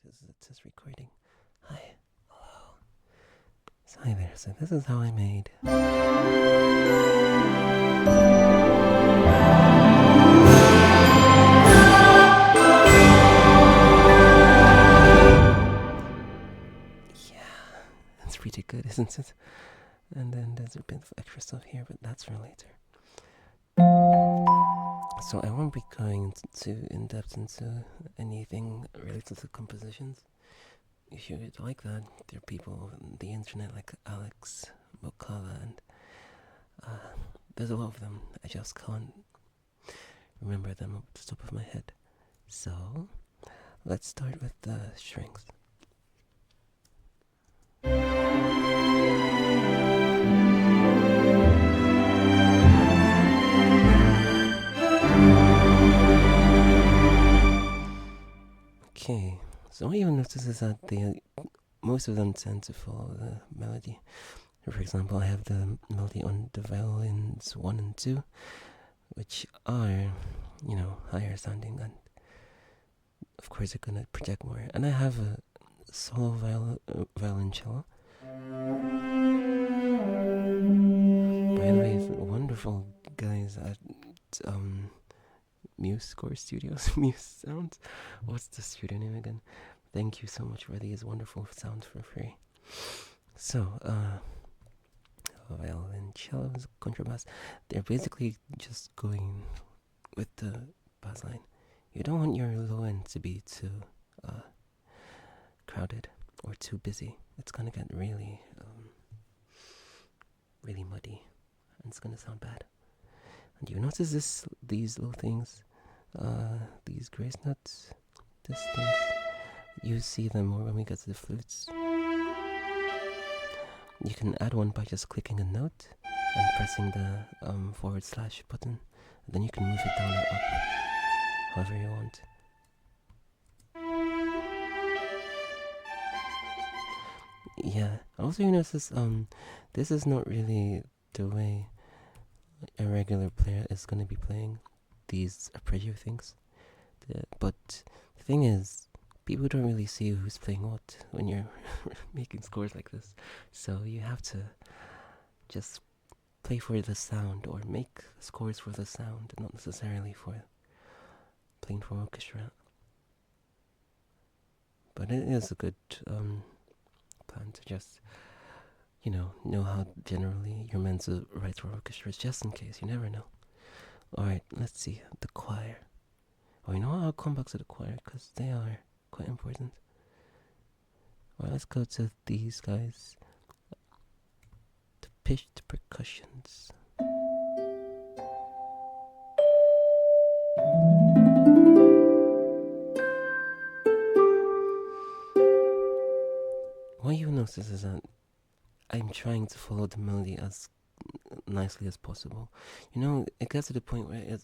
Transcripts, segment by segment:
because it says recording. Hi, hello. So hi there. So this is how I made. Yeah, it's pretty good, isn't it? And then there's a bit of extra stuff here, but that's for later. So I won't be going too in depth into anything related to compositions. If you would like that, there are people on the internet like Alex, Mokala, and there's a lot of them. I just can't remember them off the top of my head. So let's start with the strings. Okay, so what you notice is that most of them tend to follow the melody. For example, I have the melody on the violins 1 and 2, which are, higher sounding, and of course they're gonna project more. And I have a solo violoncello. By the way, wonderful guys at Musescore Studios, Musesounds. What's the studio name again? Thank you so much for these wonderful sounds for free. So, violoncellos, contrabass, they're basically just going with the bass line. You don't want your low end to be too crowded or too busy. It's gonna get really muddy, and it's gonna sound bad. And you notice these little things, these grace notes, these things. You see them more when we get to the flutes. You can add one by just clicking a note and pressing the / button. And then you can move it down or up, however you want. Yeah. Also, you notice this is not really the way a regular player is going to be playing these arpeggio things. But the thing is, people don't really see who's playing what when you're making scores like this. So you have to just play for the sound or make scores for the sound, not necessarily for playing for orchestra. But it is a good plan to just, know how generally you're meant to write for orchestras, just in case. You never know. Alright, let's see. The choir. Oh, you know what? I'll come back to the choir because they are quite important. Alright, let's go to these guys. The pitched percussions. What you notice is that I'm trying to follow the melody as nicely as possible. It gets to the point where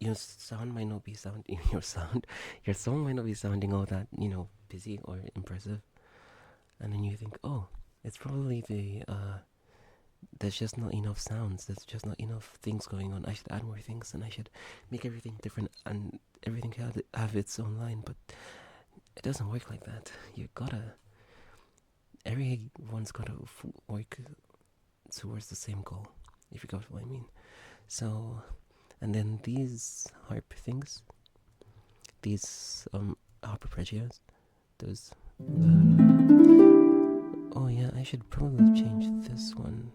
your sound might not be sounding your song might not be sounding all that busy or impressive, and then you think, oh, it's probably there's just not enough sounds, there's just not enough things going on. I should add more things, and I should make everything different, and everything have its own line. But it doesn't work like that. Everyone's gotta work towards the same goal, if you got what I mean. So, and then these harp things, these harp arpeggios, those. Oh yeah, I should probably change this one,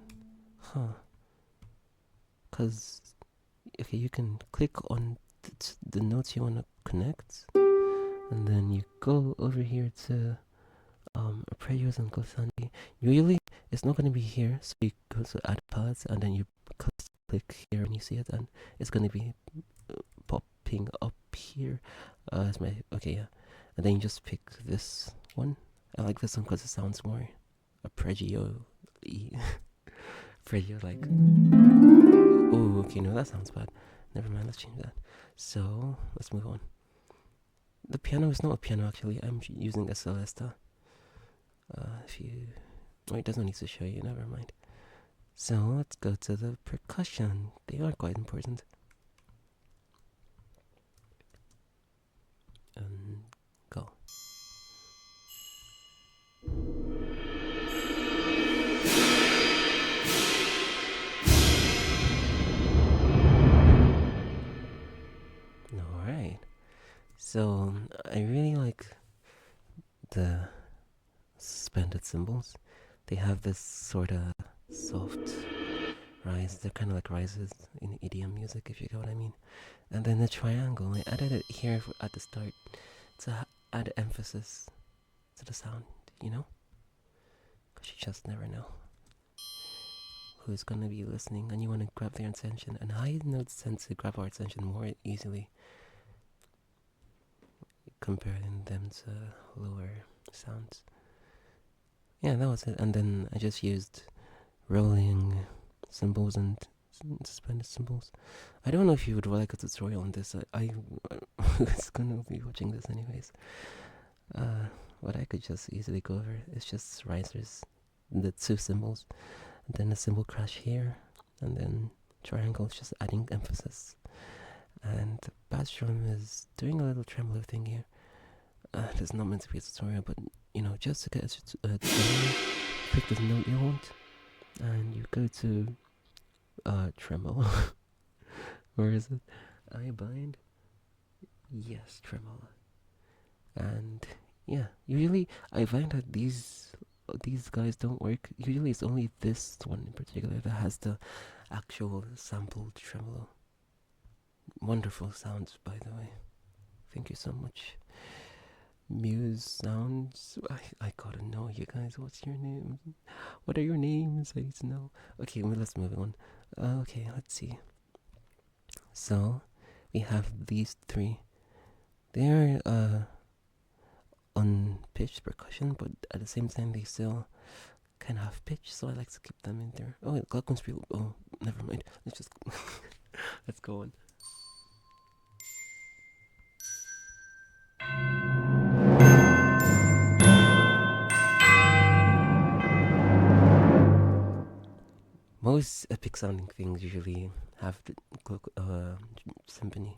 Cause okay, you can click on the notes you wanna connect, and then you go over here to arpeggios and glissandi. Usually it's not going to be here, so you go to add palettes, and then you click here and you see it, and it's going to be popping up here. And then you just pick this one. I like this one because it sounds more arpeggio-y. Arpeggio like. Oh, okay, no, that sounds bad. Never mind, let's change that. So let's move on. The piano is not a piano actually. I'm using a Celesta. It doesn't need to show you, never mind. So let's go to the percussion. They are quite important. Go. So I really like the suspended cymbals. They have this sort of soft rise. They're kind of like rises in EDM music, if you get what I mean. And then the triangle, I added it here at the start to add emphasis to the sound, you know? Because you just never know who's going to be listening, and you want to grab their attention. And high notes tend to grab our attention more easily comparing them to lower sounds. Yeah, that was it. And then I just used rolling cymbals and suspended cymbals. I don't know if you would like a tutorial on this. I was gonna be watching this anyways. What I could just easily go over is just risers, the two cymbals, and then a cymbal crash here, and then triangles, just adding emphasis. And the bass drum is doing a little tremolo thing here. It's not meant to be a tutorial, but you know, just to get a tutorial, pick the note you want, and you go to tremolo. Where is it? I bind. Yes, tremolo. And yeah, usually I find that these guys don't work. Usually it's only this one in particular that has the actual sampled tremolo. Wonderful sounds, by the way. Thank you so much. Musesounds. I gotta know, you guys. What's your name? What are your names? I need to know. Okay, well, let's move on. Okay, let's see. So we have these three. They're unpitched percussion, but at the same time they still kind of have pitch, so I like to keep them in there. Oh, glockenspiel. Oh, never mind. Let's just let's go on. Most epic sounding things usually have the symphony,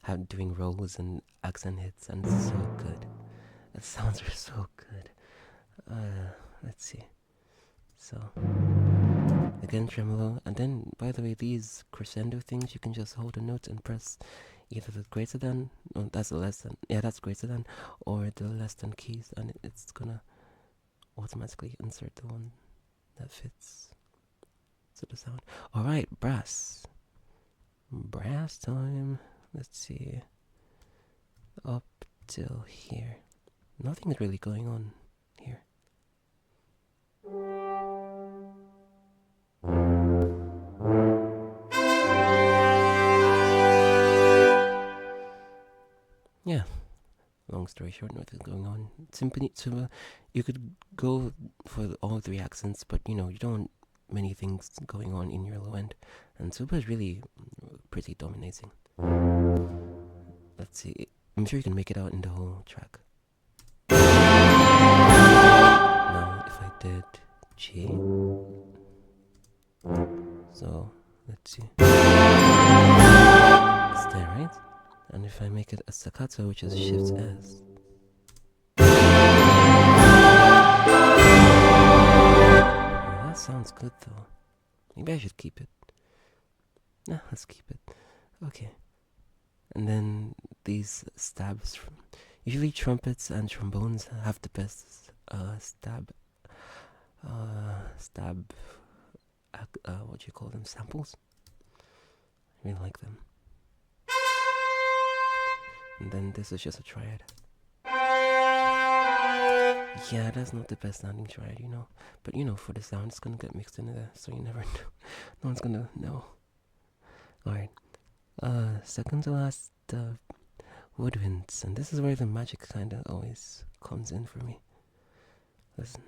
have doing rolls and accent hits, and it's so good. The sounds are so good. Let's see. So again tremolo, and then by the way, these crescendo things, you can just hold a note and press either the greater than, no, that's the less than, yeah, that's greater than, or the less than keys, and it's gonna automatically insert the one that fits to the sound. Alright, brass time. Let's see, up till here, nothing's really going on here. Yeah, long story short, nothing's going on. Symphony tuba, you could go for all three accents, but you know, you don't want many things going on in your low end, and tuba is really pretty dominating. Let's see, I'm sure you can make it out in the whole track. Now if I did G, so let's see, it's there, right? And if I make it a staccato, which is shift S, well, that sounds good though. Maybe I should keep it. Nah, let's keep it. Okay. And then these stabs. Usually trumpets and trombones have the best stab. What do you call them? Samples? I really like them. And then this is just a triad. Yeah, that's not the best sounding triad, you know. But you know, for the sound, it's gonna get mixed into there, so you never know. No one's gonna know. Alright. Second to last, woodwinds. And this is where the magic kinda always comes in for me. Listen.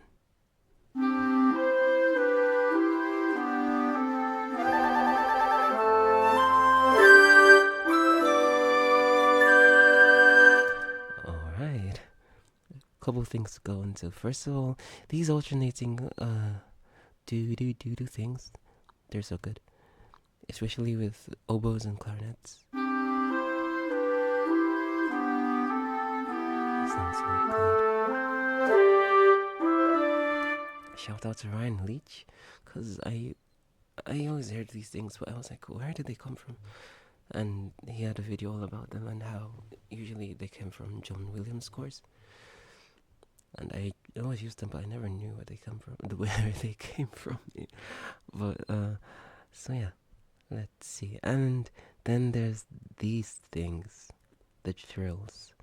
Alright. Couple things to go into. First of all, these alternating do things, they're so good. Especially with oboes and clarinets. That sounds so good. Shout out to Ryan Leach, cause I always heard these things, but I was like, where did they come from? and he had a video all about them and how usually they came from John Williams scores. And I always used them, but I never knew where they come from, where they came from. But so yeah, let's see. And then there's these things, the trills.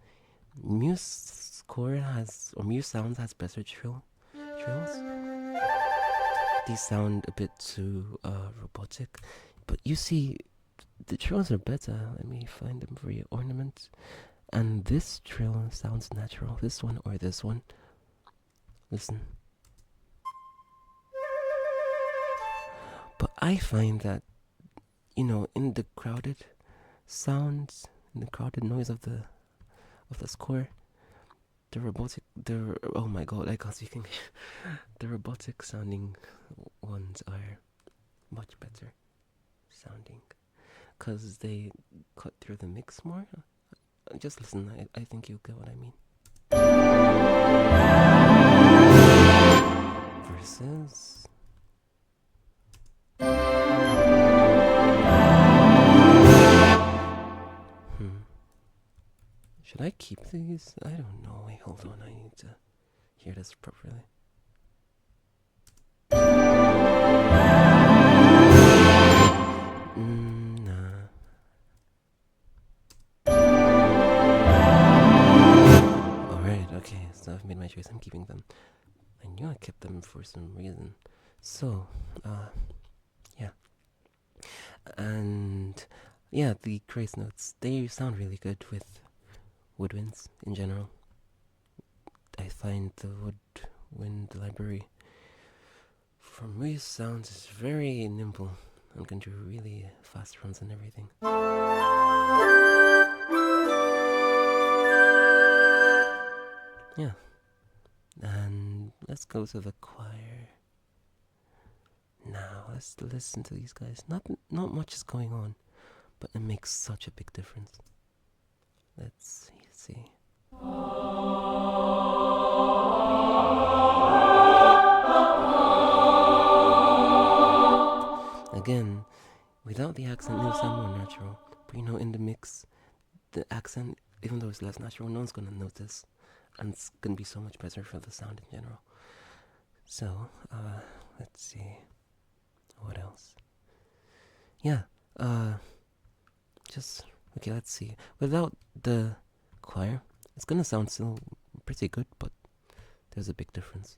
Musescore has, or Musesounds has better trills. These sound a bit too robotic, but you see, the trills are better. Let me find them for you. Ornaments. And this trill sounds natural. This one or this one. Listen. But I find that, in the crowded sounds, in the crowded noise of the score, oh my god, I can't speak English. The robotic sounding ones are much better sounding, because they cut through the mix more. Just listen, I think you'll get what I mean. Versus should I keep these? I don't know. Wait, hold on. I need to hear this properly. Nah. Alright, okay. So I've made my choice. I'm keeping them. I knew I kept them for some reason. So, yeah. And, yeah, the grace notes, they sound really good with woodwinds in general. I find the woodwind library from Musesounds is very nimble and can do really fast runs and everything. Yeah. And let's go to the choir. Now let's listen to these guys. Not much is going on, but it makes such a big difference. Let's see. Again, without the accent, it'll sound more natural. But in the mix, the accent, even though it's less natural, no one's gonna notice, and it's gonna be so much better for the sound in general. So, let's see. What else? Yeah, okay, let's see. Without the choir, it's gonna sound still pretty good, but there's a big difference.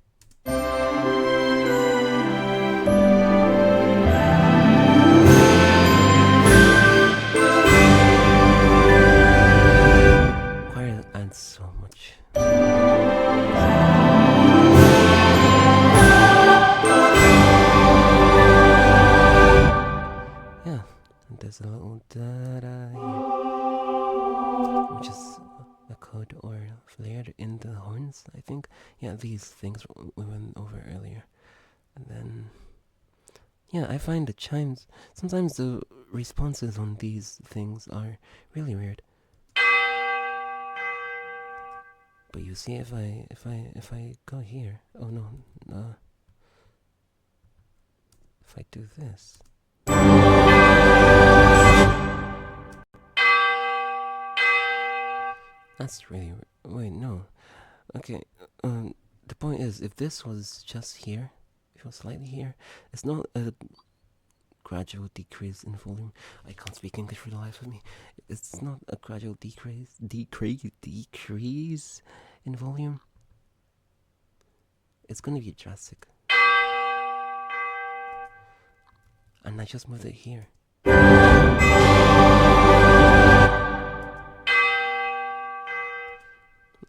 Choir adds so much. Yeah, and there's a little da-da here, which is a code or flared in the horns, I think. Yeah, these things we went over earlier. And then, yeah, I find the chimes, sometimes the responses on these things are really weird. But you see, if I go here, oh no, if I do this, that's really wait, no, okay. The point is, if this was just here, if it was slightly here, it's not a gradual decrease in volume. I can't speak English for the life of me. It's not a gradual decrease in volume. It's gonna be drastic. And I just moved it here.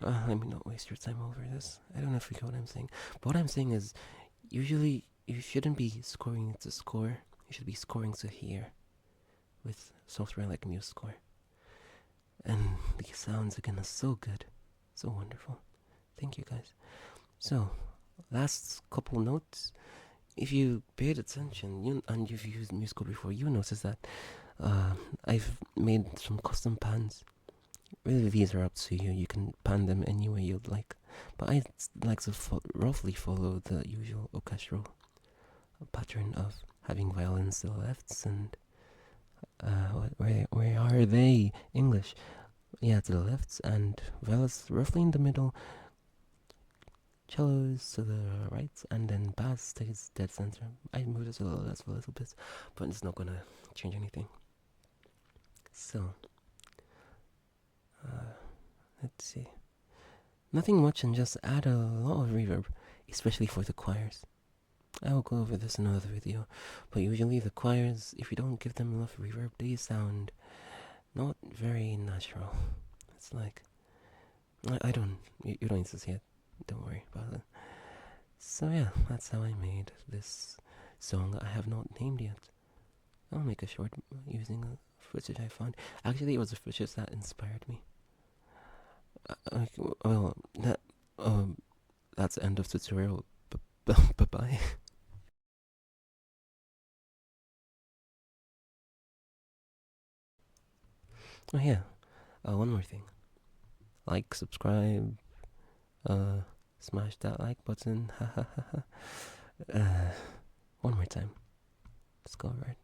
Let me not waste your time over this. I don't know if you get what I'm saying. But what I'm saying is, usually you shouldn't be scoring to score. You should be scoring to here with software like Musescore. And these sounds again are so good, so wonderful. Thank you guys. So, last couple notes. If you paid attention and you've used Musescore before, you notice that I've made some custom pans. Really, these are up to you. You can pan them any way you'd like. But I like to roughly follow the usual orchestral pattern of having violins to the lefts and Where are they? English. Yeah, to the left, and violas roughly in the middle, cellos to the right, and then bass stays dead center. I moved it to the left a little bit, but it's not gonna change anything. So, uh, let's see. Nothing much, and just add a lot of reverb, especially for the choirs. I will go over this in another video, but usually the choirs, if you don't give them enough reverb, they sound not very natural. It's like, I don't, you don't need to see it, don't worry about it. So yeah, that's how I made this song I have not named yet. I'll make a short using a footage I found. Actually, it was a footage that inspired me. Well, that's the end of tutorial. Bye bye. Oh yeah, one more thing. Like, subscribe, smash that like button. One more time. Let's go right.